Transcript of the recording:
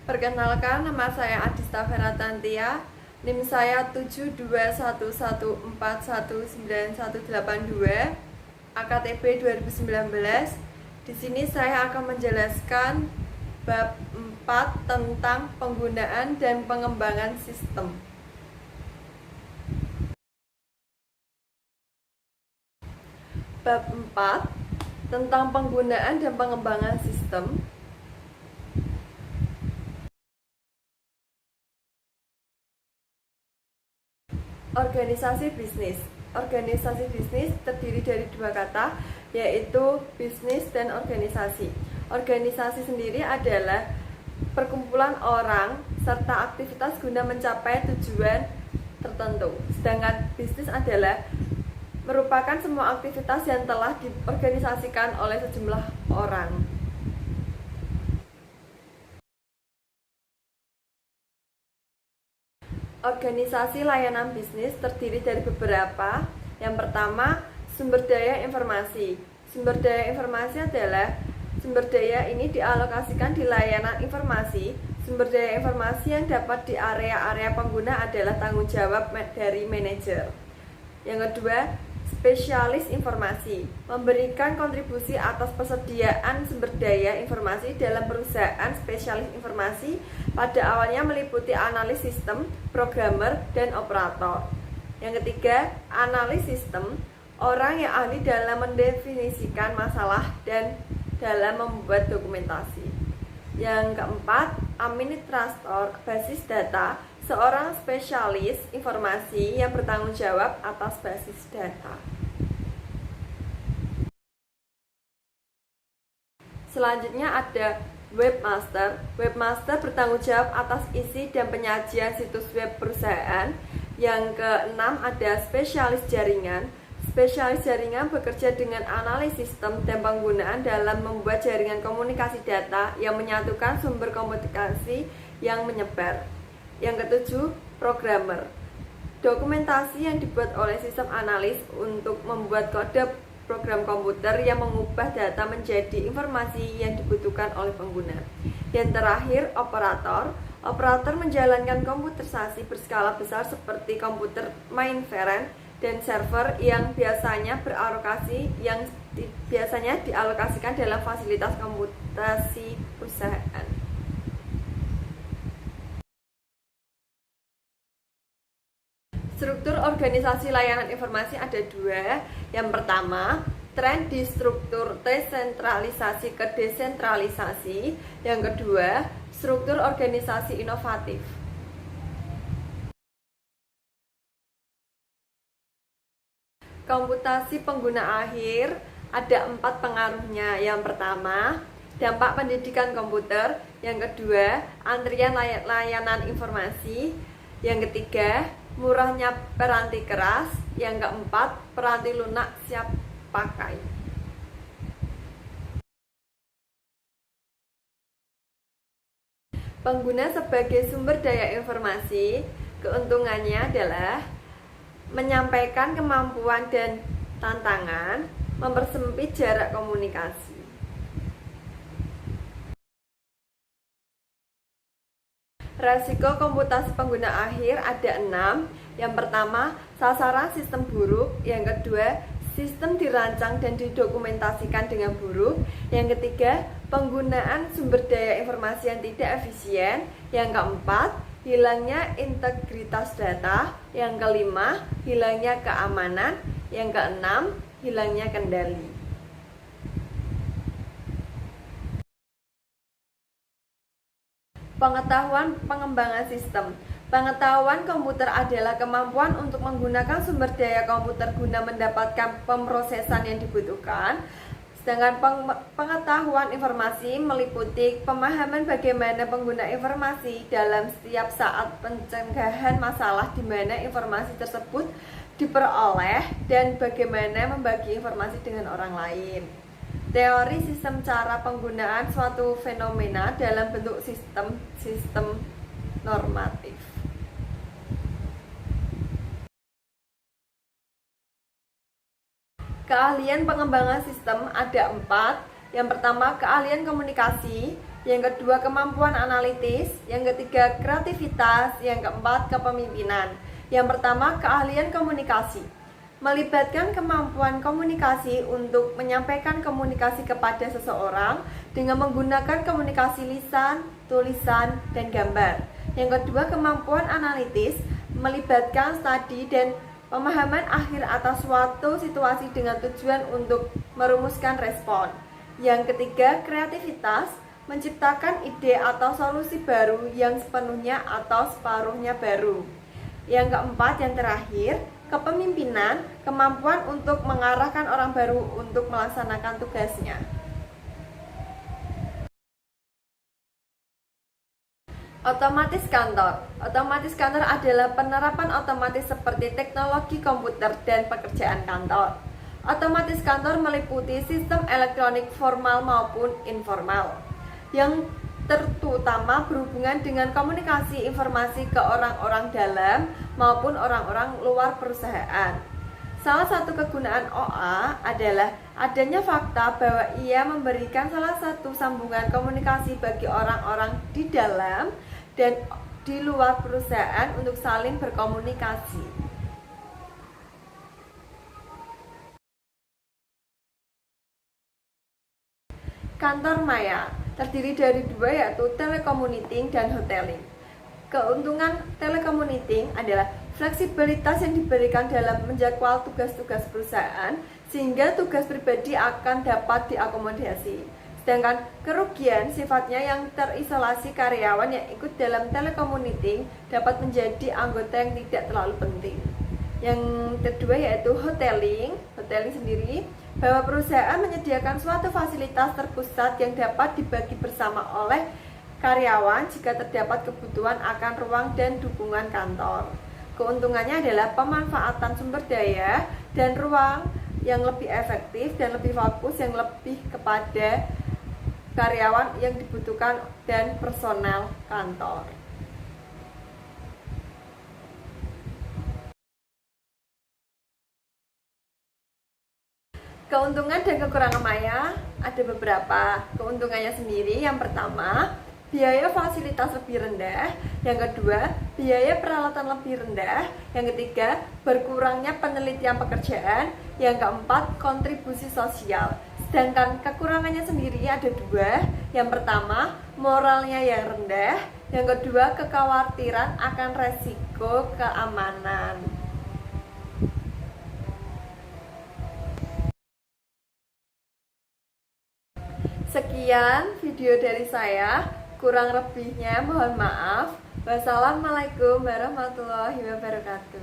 Perkenalkan, nama saya Adista Feratantia. NIM saya 7211419182, AKTP 2019. Di sini saya akan menjelaskan bab 4 tentang penggunaan dan pengembangan sistem. Bab 4 tentang penggunaan dan pengembangan sistem. Organisasi bisnis. Organisasi bisnis terdiri dari dua kata, yaitu bisnis dan organisasi. Organisasi sendiri adalah perkumpulan orang serta aktivitas guna mencapai tujuan tertentu. Sedangkan bisnis adalah merupakan semua aktivitas yang telah diorganisasikan oleh sejumlah orang. Organisasi layanan bisnis terdiri dari beberapa. Yang pertama, sumber daya informasi. Sumber daya informasi adalah sumber daya ini dialokasikan di layanan informasi. Sumber daya informasi yang dapat di area-area pengguna adalah tanggung jawab dari manajer. Yang kedua, spesialis informasi, memberikan kontribusi atas persediaan sumber daya informasi dalam perusahaan. Spesialis informasi pada awalnya meliputi analis sistem, programmer, dan operator. Yang ketiga, analis sistem, orang yang ahli dalam mendefinisikan masalah dan dalam membuat dokumentasi. Yang keempat, administrator basis data, seorang spesialis informasi yang bertanggung jawab atas basis data. Selanjutnya ada webmaster. Webmaster bertanggung jawab atas isi dan penyajian situs web perusahaan. Yang keenam ada spesialis jaringan. Spesialis jaringan bekerja dengan analis sistem dan penggunaan dalam membuat jaringan komunikasi data yang menyatukan sumber komunikasi yang menyebar. Yang ketujuh, programmer. Dokumentasi yang dibuat oleh sistem analis untuk membuat kode program komputer yang mengubah data menjadi informasi yang dibutuhkan oleh pengguna. Yang terakhir, operator. Operator menjalankan komputerisasi berskala besar seperti komputer mainframe dan server yang biasanya dialokasikan dalam fasilitas komputasi perusahaan. Struktur organisasi layanan informasi ada dua. Yang pertama, tren di struktur desentralisasi ke desentralisasi. Yang kedua, struktur organisasi inovatif. Komputasi pengguna akhir ada 4 pengaruhnya. Yang pertama, dampak pendidikan komputer. Yang kedua, antrian layanan informasi. Yang ketiga, murahnya peranti keras. Yang keempat, peranti lunak siap pakai. Pengguna sebagai sumber daya informasi, keuntungannya adalah menyampaikan kemampuan dan tantangan, mempersempit jarak komunikasi. Resiko komputasi pengguna akhir ada 6. Yang pertama, sasaran sistem buruk. Yang kedua, sistem dirancang dan didokumentasikan dengan buruk. Yang ketiga, penggunaan sumber daya informasi yang tidak efisien. Yang keempat, hilangnya integritas data. Yang kelima, hilangnya keamanan. Yang keenam, hilangnya kendali. Pengetahuan pengembangan sistem. Pengetahuan komputer adalah kemampuan untuk menggunakan sumber daya komputer guna mendapatkan pemrosesan yang dibutuhkan. Sedangkan pengetahuan informasi meliputi pemahaman bagaimana pengguna informasi dalam setiap saat, pencegahan masalah di mana informasi tersebut diperoleh, dan bagaimana membagi informasi dengan orang lain. Teori sistem, cara penggunaan suatu fenomena dalam bentuk sistem normatif. Keahlian pengembangan sistem ada 4. Yang pertama, keahlian komunikasi. Yang kedua, kemampuan analitis. Yang ketiga, kreativitas. Yang keempat, kepemimpinan. Yang pertama, keahlian komunikasi. Melibatkan kemampuan komunikasi untuk menyampaikan komunikasi kepada seseorang dengan menggunakan komunikasi lisan, tulisan, dan gambar. Yang kedua, kemampuan analitis. Melibatkan studi dan pemahaman akhir atas suatu situasi dengan tujuan untuk merumuskan respon. Yang ketiga, kreativitas. Menciptakan ide atau solusi baru yang sepenuhnya atau separuhnya baru. Yang keempat, yang terakhir, kepemimpinan, kemampuan untuk mengarahkan orang baru untuk melaksanakan tugasnya. Otomatis kantor. Otomatis kantor adalah penerapan otomatis seperti teknologi komputer dan pekerjaan kantor. Otomatis kantor meliputi sistem elektronik formal maupun informal yang terutama berhubungan dengan komunikasi informasi ke orang-orang dalam maupun orang-orang luar perusahaan. Salah satu kegunaan OA adalah adanya fakta bahwa ia memberikan salah satu sambungan komunikasi bagi orang-orang di dalam dan di luar perusahaan untuk saling berkomunikasi. Kantor maya terdiri dari dua, yaitu telecommuting dan hoteling. Keuntungan telecommuting adalah fleksibilitas yang diberikan dalam menjadwal tugas-tugas perusahaan sehingga tugas pribadi akan dapat diakomodasi. Sedangkan kerugian sifatnya yang terisolasi karyawan yang ikut dalam telecommuting dapat menjadi anggota yang tidak terlalu penting. Yang kedua yaitu hoteling. Hoteling sendiri bahwa perusahaan menyediakan suatu fasilitas terpusat yang dapat dibagi bersama oleh karyawan jika terdapat kebutuhan akan ruang dan dukungan kantor. Keuntungannya adalah pemanfaatan sumber daya dan ruang yang lebih efektif dan lebih fokus yang lebih kepada karyawan yang dibutuhkan dan personel kantor. Keuntungan dan kekurangan maya ada beberapa. Keuntungannya sendiri, yang pertama, biaya fasilitas lebih rendah. Yang kedua, biaya peralatan lebih rendah. Yang ketiga, berkurangnya penelitian pekerjaan. Yang keempat, kontribusi sosial. Sedangkan kekurangannya sendiri ada dua. Yang pertama, moralnya yang rendah. Yang kedua, kekhawatiran akan resiko keamanan. Sekian video dari saya, kurang lebihnya mohon maaf. Wassalamualaikum warahmatullahi wabarakatuh.